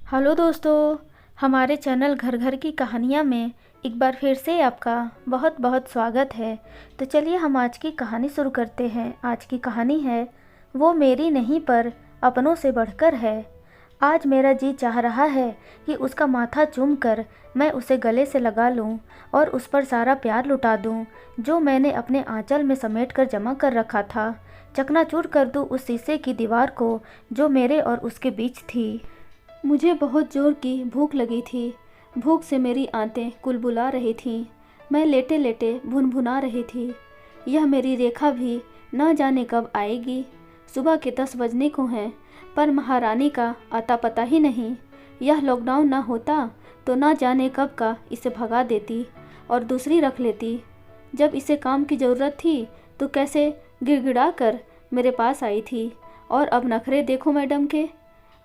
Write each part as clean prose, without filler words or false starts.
Hello दोस्तों, हमारे channel घर घर की कहानियाँ में एक बार फिर से आपका बहुत बहुत स्वागत है। तो चलिए हम आज की कहानी शुरू करते हैं। आज की कहानी है वो मेरी नहीं पर अपनों से बढ़कर है। आज मेरा जी चाह रहा है कि उसका माथा चूम कर मैं उसे गले से लगा लूं और उस पर सारा प्यार लुटा दूं जो मैंने अपने आंचल में समेट कर जमा कर रखा था। चकनाचूर कर दूं उस शीशे की दीवार को जो मेरे और उसके बीच थी। मुझे बहुत जोर की भूख लगी थी। भूख से मेरी आंतें कुलबुला रही थीं। मैं लेटे लेटे भुनभुना रही थी। यह मेरी रेखा भी न जाने कब आएगी। सुबह के 10 बजने को हैं, पर महारानी का अता पता ही नहीं। यह लॉकडाउन ना होता तो न जाने कब का इसे भगा देती और दूसरी रख लेती। जब इसे काम की ज़रूरत थी तो कैसे गिड़गिड़ा कर मेरे पास आई थी। और अब नखरे देखो मैडम के।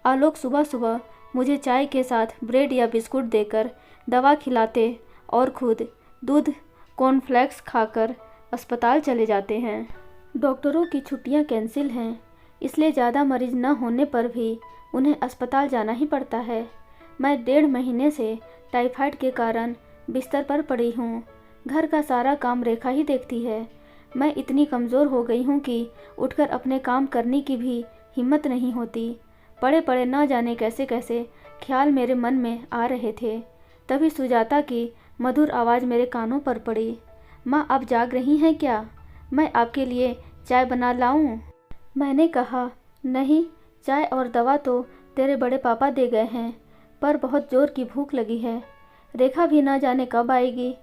आलोक सुबह सुबह मुझे चाय के साथ ब्रेड या बिस्कुट देकर दवा खिलाते और खुद दूध कॉर्नफ्लेक्स खाकर अस्पताल चले जाते हैं। डॉक्टरों की छुट्टियां कैंसिल हैं, इसलिए ज़्यादा मरीज न होने पर भी उन्हें अस्पताल जाना ही पड़ता है। मैं 1.5 महीने से टाइफाइड के कारण बिस्तर पर पड़ी हूँ। घर का सारा काम रेखा ही देखती है। मैं इतनी कमज़ोर हो गई हूँ कि उठकर अपने काम करने की भी हिम्मत नहीं होती। पड़े पड़े न जाने कैसे कैसे ख्याल मेरे मन में आ रहे थे। तभी सुजाता की मधुर आवाज़ मेरे कानों पर पड़ी। माँ, आप जाग रही हैं क्या? मैं आपके लिए चाय बना लाऊं? मैंने कहा, नहीं, चाय और दवा तो तेरे बड़े पापा दे गए हैं, पर बहुत ज़ोर की भूख लगी है। रेखा भी ना जाने कब आएगी।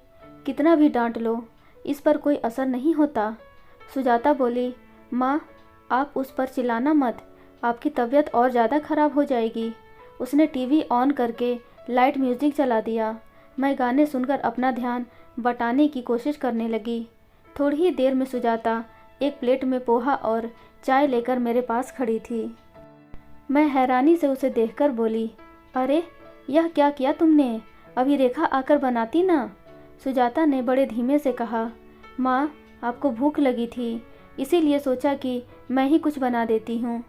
कितना भी डांट लो, इस पर कोई असर नहीं होता। सुजाता बोली, माँ, आप उस पर चिल्लाना मत, आपकी तबीयत और ज़्यादा ख़राब हो जाएगी। उसने टीवी ऑन करके लाइट म्यूज़िक चला दिया। मैं गाने सुनकर अपना ध्यान बटाने की कोशिश करने लगी। थोड़ी ही देर में सुजाता एक प्लेट में पोहा और चाय लेकर मेरे पास खड़ी थी। मैं हैरानी से उसे देखकर बोली, अरे, यह क्या किया तुमने? अभी रेखा आकर बनाती ना। सुजाता ने बड़े धीमे से कहा, माँ, आपको भूख लगी थी, इसीलिए सोचा कि मैं ही कुछ बना देती हूँ।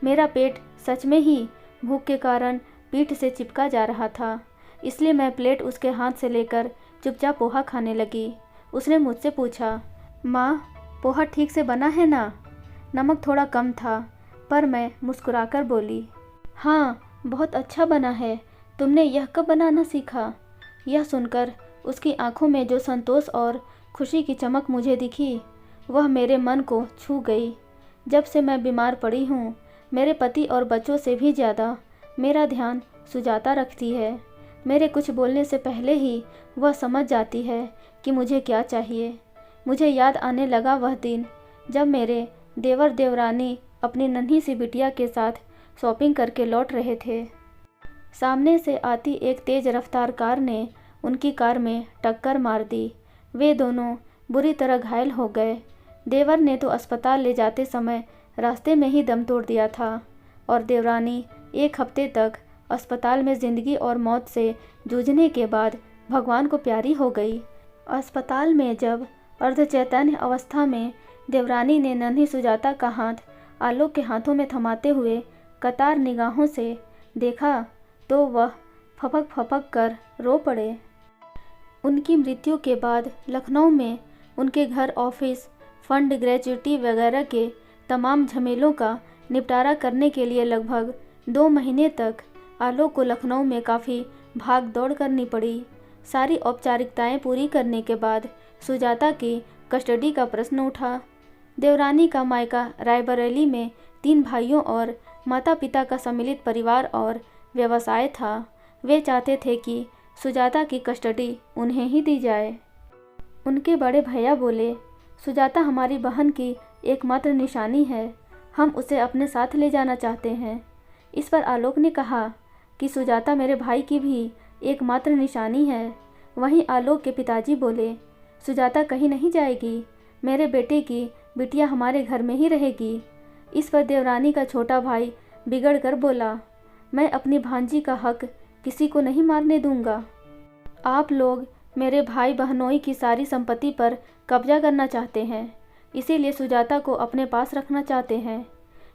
मेरा पेट सच में ही भूख के कारण पीठ से चिपका जा रहा था, इसलिए मैं प्लेट उसके हाथ से लेकर चुपचाप पोहा खाने लगी। उसने मुझसे पूछा, माँ, पोहा ठीक से बना है ना? नमक थोड़ा कम था, पर मैं मुस्कुराकर बोली, हाँ, बहुत अच्छा बना है। तुमने यह कब बनाना सीखा? यह सुनकर उसकी आंखों में जो संतोष और खुशी की चमक मुझे दिखी, वह मेरे मन को छू गई। जब से मैं बीमार पड़ी हूँ, मेरे पति और बच्चों से भी ज़्यादा मेरा ध्यान सुजाता रखती है। मेरे कुछ बोलने से पहले ही वह समझ जाती है कि मुझे क्या चाहिए। मुझे याद आने लगा वह दिन जब मेरे देवर देवरानी अपनी नन्ही सी बिटिया के साथ शॉपिंग करके लौट रहे थे। सामने से आती एक तेज़ रफ्तार कार ने उनकी कार में टक्कर मार दी। वे दोनों बुरी तरह घायल हो गए। देवर ने तो अस्पताल ले जाते समय रास्ते में ही दम तोड़ दिया था और देवरानी 1 हफ्ते तक अस्पताल में ज़िंदगी और मौत से जूझने के बाद भगवान को प्यारी हो गई। अस्पताल में जब अर्धचैतन्य अवस्था में देवरानी ने नन्ही सुजाता का हाथ आलोक के हाथों में थमाते हुए कतार निगाहों से देखा तो वह फपक फपक कर रो पड़े। उनकी मृत्यु के बाद लखनऊ में उनके घर, ऑफिस, फंड, ग्रेच्युटी वगैरह के तमाम झमेलों का निपटारा करने के लिए लगभग 2 महीने तक आलोक को लखनऊ में काफ़ी भाग दौड़ करनी पड़ी। सारी औपचारिकताएं पूरी करने के बाद सुजाता की कस्टडी का प्रश्न उठा। देवरानी का मायका रायबरेली में 3 भाइयों और माता पिता का सम्मिलित परिवार और व्यवसाय था। वे चाहते थे कि सुजाता की कस्टडी उन्हें ही दी जाए। उनके बड़े भैया बोले, सुजाता हमारी बहन की एकमात्र निशानी है, हम उसे अपने साथ ले जाना चाहते हैं। इस पर आलोक ने कहा कि सुजाता मेरे भाई की भी एकमात्र निशानी है। वहीं आलोक के पिताजी बोले, सुजाता कहीं नहीं जाएगी, मेरे बेटे की बिटिया हमारे घर में ही रहेगी। इस पर देवरानी का छोटा भाई बिगड़ कर बोला, मैं अपनी भांजी का हक किसी को नहीं मारने दूंगा। आप लोग मेरे भाई बहनोई की सारी संपत्ति पर कब्जा करना चाहते हैं, इसीलिए सुजाता को अपने पास रखना चाहते हैं।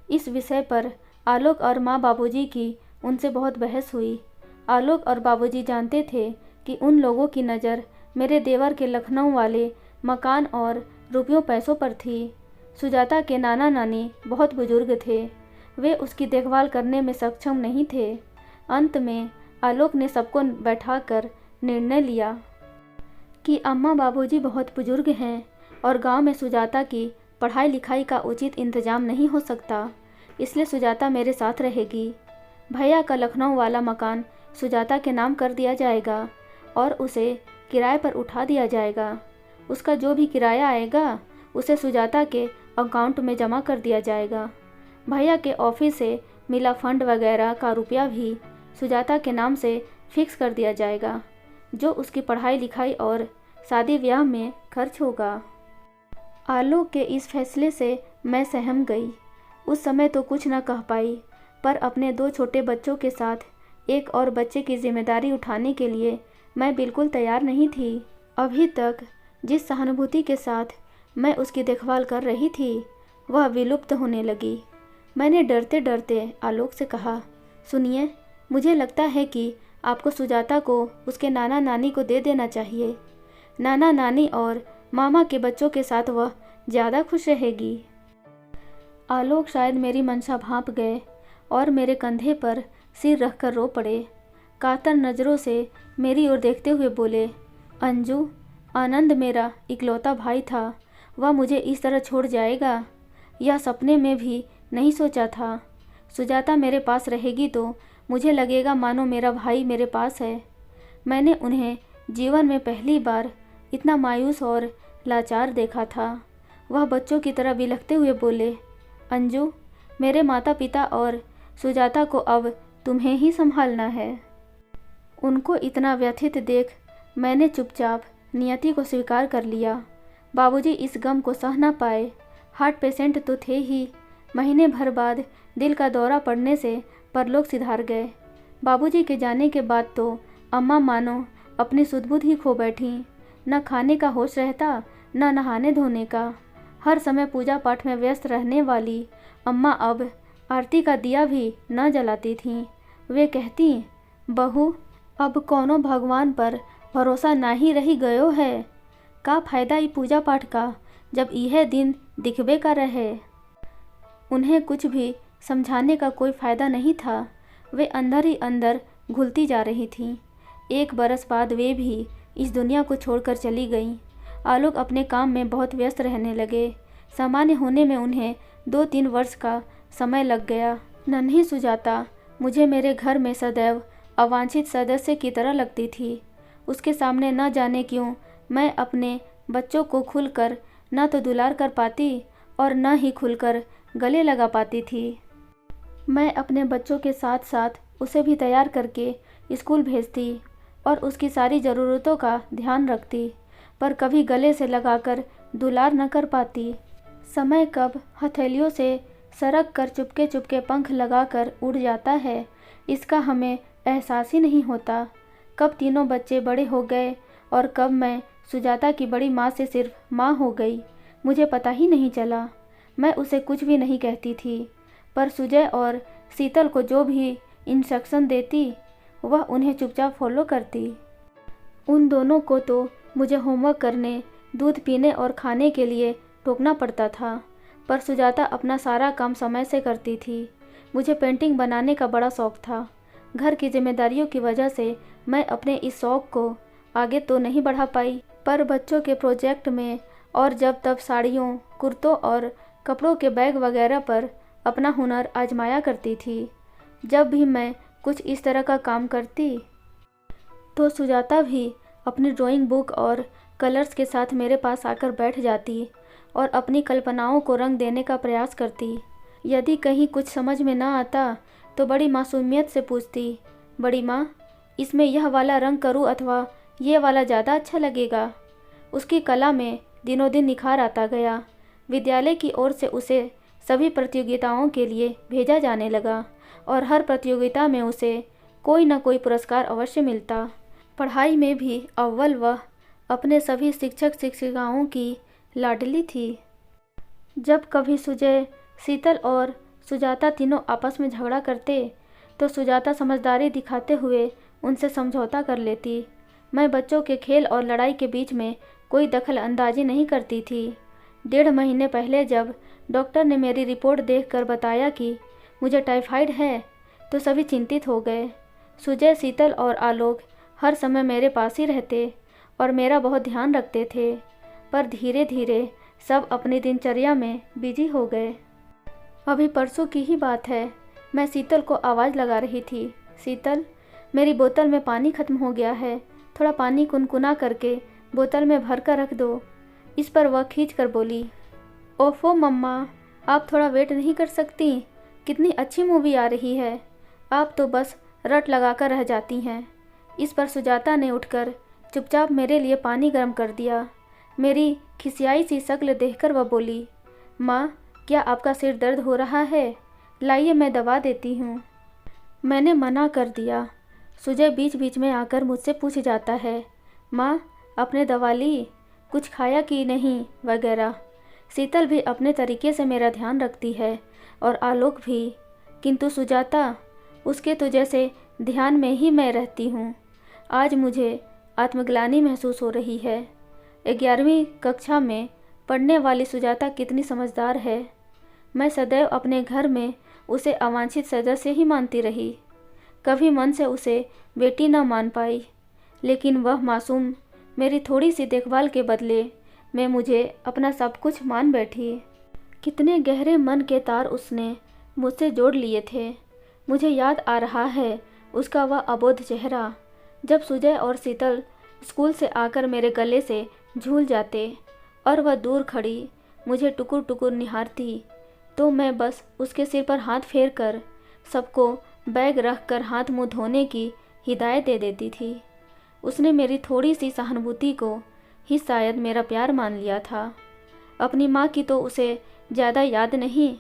इस विषय पर आलोक और माँ बाबूजी की उनसे बहुत बहस हुई। आलोक और बाबूजी जानते थे कि उन लोगों की नज़र मेरे देवर के लखनऊ वाले मकान और रुपयों पैसों पर थी। सुजाता के नाना नानी बहुत बुजुर्ग थे, वे उसकी देखभाल करने में सक्षम नहीं थे। अंत में आलोक ने सबको बैठाकर निर्णय लिया कि अम्मा बाबूजी बहुत बुजुर्ग हैं और गांव में सुजाता की पढ़ाई लिखाई का उचित इंतजाम नहीं हो सकता, इसलिए सुजाता मेरे साथ रहेगी। भैया का लखनऊ वाला मकान सुजाता के नाम कर दिया जाएगा और उसे किराए पर उठा दिया जाएगा। उसका जो भी किराया आएगा उसे सुजाता के अकाउंट में जमा कर दिया जाएगा। भैया के ऑफिस से मिला फंड वगैरह का रुपया भी सुजाता के नाम से फिक्स कर दिया जाएगा, जो उसकी पढ़ाई लिखाई और शादी ब्याह में खर्च होगा। आलोक के इस फैसले से मैं सहम गई। उस समय तो कुछ न कह पाई, पर अपने 2 छोटे बच्चों के साथ एक और बच्चे की जिम्मेदारी उठाने के लिए मैं बिल्कुल तैयार नहीं थी। अभी तक जिस सहानुभूति के साथ मैं उसकी देखभाल कर रही थी, वह विलुप्त होने लगी। मैंने डरते डरते आलोक से कहा, सुनिए, मुझे लगता है कि आपको सुजाता को उसके नाना नानी को दे देना चाहिए। नाना नानी और मामा के बच्चों के साथ वह ज़्यादा खुश रहेगी। आलोक शायद मेरी मंशा भांप गए और मेरे कंधे पर सिर रखकर रो पड़े। कातर नज़रों से मेरी ओर देखते हुए बोले, अंजू, आनंद मेरा इकलौता भाई था, वह मुझे इस तरह छोड़ जाएगा, यह सपने में भी नहीं सोचा था। सुजाता मेरे पास रहेगी तो मुझे लगेगा मानो मेरा भाई मेरे पास है। मैंने उन्हें जीवन में पहली बार इतना मायूस और लाचार देखा था। वह बच्चों की तरह बिलखते हुए बोले, अंजू, मेरे माता पिता और सुजाता को अब तुम्हें ही संभालना है। उनको इतना व्यथित देख मैंने चुपचाप नियति को स्वीकार कर लिया। बाबूजी इस गम को सह ना पाए। हार्ट पेशेंट तो थे ही, महीने भर बाद दिल का दौरा पड़ने से परलोक सिधार गए। बाबूजी के जाने के बाद तो अम्मा मानो अपनी सुध-बुध ही खो बैठी। न खाने का होश रहता, न नहाने धोने का। हर समय पूजा पाठ में व्यस्त रहने वाली अम्मा अब आरती का दिया भी न जलाती थीं। वे कहती, बहू, अब कौनो भगवान पर भरोसा ना ही रही गयो है। का फायदा ई पूजा पाठ का, जब यह दिन दिखबे का रहे। उन्हें कुछ भी समझाने का कोई फ़ायदा नहीं था। वे अंदर ही अंदर घुलती जा रही थीं। 1 बरस बाद वे भी इस दुनिया को छोड़कर चली गईं। आलोक अपने काम में बहुत व्यस्त रहने लगे। सामान्य होने में उन्हें 2-3 वर्ष का समय लग गया। नन्ही सुजाता मुझे मेरे घर में सदैव अवांछित सदस्य की तरह लगती थी। उसके सामने न जाने क्यों मैं अपने बच्चों को खुलकर न तो दुलार कर पाती और न ही खुलकर गले लगा पाती थी। मैं अपने बच्चों के साथ साथ उसे भी तैयार करके स्कूल भेजती और उसकी सारी ज़रूरतों का ध्यान रखती, पर कभी गले से लगाकर दुलार न कर पाती। समय कब हथेलियों से सरक कर चुपके चुपके पंख लगाकर उड़ जाता है, इसका हमें एहसास ही नहीं होता। कब तीनों बच्चे बड़े हो गए और कब मैं सुजाता की बड़ी माँ से सिर्फ माँ हो गई, मुझे पता ही नहीं चला। मैं उसे कुछ भी नहीं कहती थी, पर सुजय और शीतल को जो भी इंस्ट्रक्शन देती वह उन्हें चुपचाप फॉलो करती। उन दोनों को तो मुझे होमवर्क करने, दूध पीने और खाने के लिए टोकना पड़ता था, पर सुजाता अपना सारा काम समय से करती थी। मुझे पेंटिंग बनाने का बड़ा शौक़ था। घर की जिम्मेदारियों की वजह से मैं अपने इस शौक़ को आगे तो नहीं बढ़ा पाई, पर बच्चों के प्रोजेक्ट में और जब तब साड़ियों, कुर्तों और कपड़ों के बैग वगैरह पर अपना हुनर आजमाया करती थी। जब भी मैं कुछ इस तरह का काम करती तो सुजाता भी अपनी ड्राइंग बुक और कलर्स के साथ मेरे पास आकर बैठ जाती और अपनी कल्पनाओं को रंग देने का प्रयास करती। यदि कहीं कुछ समझ में ना आता तो बड़ी मासूमियत से पूछती, बड़ी माँ, इसमें यह वाला रंग करूँ अथवा ये वाला ज़्यादा अच्छा लगेगा। उसकी कला में दिनों दिन निखार आता गया। विद्यालय की ओर से उसे सभी प्रतियोगिताओं के लिए भेजा जाने लगा और हर प्रतियोगिता में उसे कोई न कोई पुरस्कार अवश्य मिलता। पढ़ाई में भी अव्वल वह अपने सभी शिक्षक शिक्षिकाओं की लाडली थी। जब कभी सुजय, शीतल और सुजाता तीनों आपस में झगड़ा करते तो सुजाता समझदारी दिखाते हुए उनसे समझौता कर लेती। मैं बच्चों के खेल और लड़ाई के बीच में कोई दखल अंदाजी नहीं करती थी। 1.5 महीने पहले जब डॉक्टर ने मेरी रिपोर्ट देखकर बताया कि मुझे टाइफाइड है तो सभी चिंतित हो गए। सुजय, शीतल और आलोक हर समय मेरे पास ही रहते और मेरा बहुत ध्यान रखते थे, पर धीरे धीरे सब अपनी दिनचर्या में बिजी हो गए। अभी परसों की ही बात है, मैं शीतल को आवाज़ लगा रही थी, शीतल मेरी बोतल में पानी ख़त्म हो गया है, थोड़ा पानी कुनकुना करके बोतल में भर कर रख दो। इस पर वह खींच कर बोली, ओफो मम्मा, आप थोड़ा वेट नहीं कर सकती? कितनी अच्छी मूवी आ रही है, आप तो बस रट लगा कर रह जाती हैं। इस पर सुजाता ने उठकर चुपचाप मेरे लिए पानी गर्म कर दिया। मेरी खिसियाई सी शक्ल देखकर वह बोली, माँ क्या आपका सिर दर्द हो रहा है? लाइए मैं दवा देती हूँ। मैंने मना कर दिया। सुजय बीच बीच में आकर मुझसे पूछ जाता है, माँ आपने दवा ली, कुछ खाया कि नहीं वगैरह। शीतल भी अपने तरीके से मेरा ध्यान रखती है और आलोक भी, किंतु सुजाता, उसके तो जैसे ध्यान में ही मैं रहती हूँ। आज मुझे आत्मग्लानि महसूस हो रही है। 11वीं कक्षा में पढ़ने वाली सुजाता कितनी समझदार है। मैं सदैव अपने घर में उसे अवांछित सदस्य ही मानती रही, कभी मन से उसे बेटी न मान पाई, लेकिन वह मासूम मेरी थोड़ी सी देखभाल के बदले में मुझे अपना सब कुछ मान बैठी। कितने गहरे मन के तार उसने मुझसे जोड़ लिए थे। मुझे याद आ रहा है उसका वह अबोध चेहरा, जब सुजय और शीतल स्कूल से आकर मेरे गले से झूल जाते और वह दूर खड़ी मुझे टुकुर टुकुर निहारती, तो मैं बस उसके सिर पर हाथ फेर कर सबको बैग रख कर हाथ मुँह धोने की हिदायत दे देती थी। उसने मेरी थोड़ी सी सहानुभूति को ही शायद मेरा प्यार मान लिया था। अपनी माँ की तो उसे ज़्यादा याद नहीं,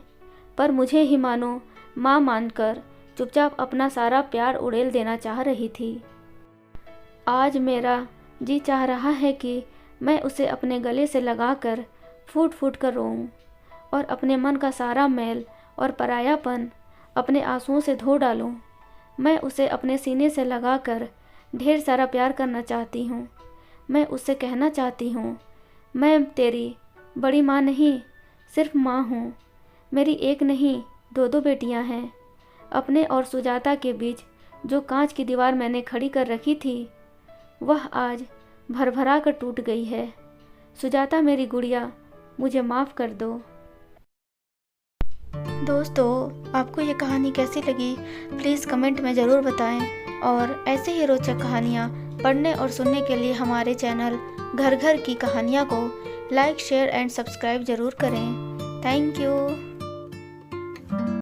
पर मुझे ही मानो माँ मानकर चुपचाप अपना सारा प्यार उड़ेल देना चाह रही थी। आज मेरा जी चाह रहा है कि मैं उसे अपने गले से लगाकर फूट फूट कर रोऊं और अपने मन का सारा मैल और परायापन अपने आंसुओं से धो डालूं। मैं उसे अपने सीने से लगाकर ढेर सारा प्यार करना चाहती हूँ। मैं उससे कहना चाहती हूँ, मैं तेरी बड़ी माँ नहीं, सिर्फ माँ हूँ। मेरी एक नहीं 2-2 बेटियाँ हैं। अपने और सुजाता के बीच जो कांच की दीवार मैंने खड़ी कर रखी थी, वह आज भरभरा कर टूट गई है। सुजाता मेरी गुड़िया, मुझे माफ़ कर दो। दोस्तों, आपको ये कहानी कैसी लगी प्लीज़ कमेंट में ज़रूर बताएं और ऐसे ही रोचक कहानियाँ पढ़ने और सुनने के लिए हमारे चैनल घर घर की कहानियाँ को लाइक, शेयर एंड सब्सक्राइब ज़रूर करें। Thank you.